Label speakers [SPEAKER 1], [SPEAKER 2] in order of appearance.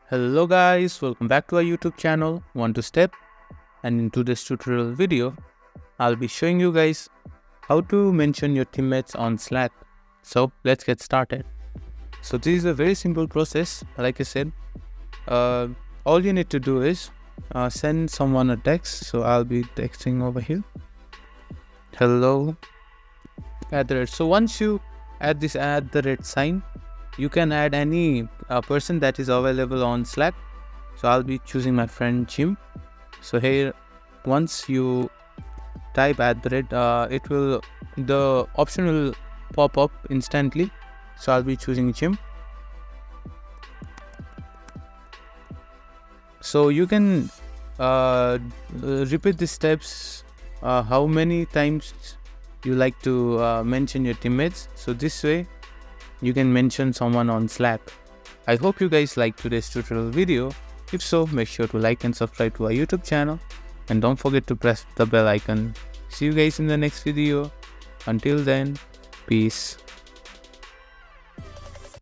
[SPEAKER 1] Hello guys, welcome back to our YouTube channel One to Step, and in today's tutorial video I'll be showing you guys how to mention your teammates on Slack. So let's get started. So this is a very simple process. Like I said, all you need to do is send someone a text. So I'll be texting over here, hello @ so once you add this @ sign, you can add any person that is available on Slack. So I'll be choosing my friend Jim. So here, once you type the option will pop up instantly. So I'll be choosing Jim. So you can repeat the steps how many times you like to mention your teammates. So this way you can mention someone on Slack. I hope you guys liked today's tutorial video. If so, make sure to like and subscribe to our YouTube channel, and don't forget to press the bell icon. See you guys in the next video. Until then, peace.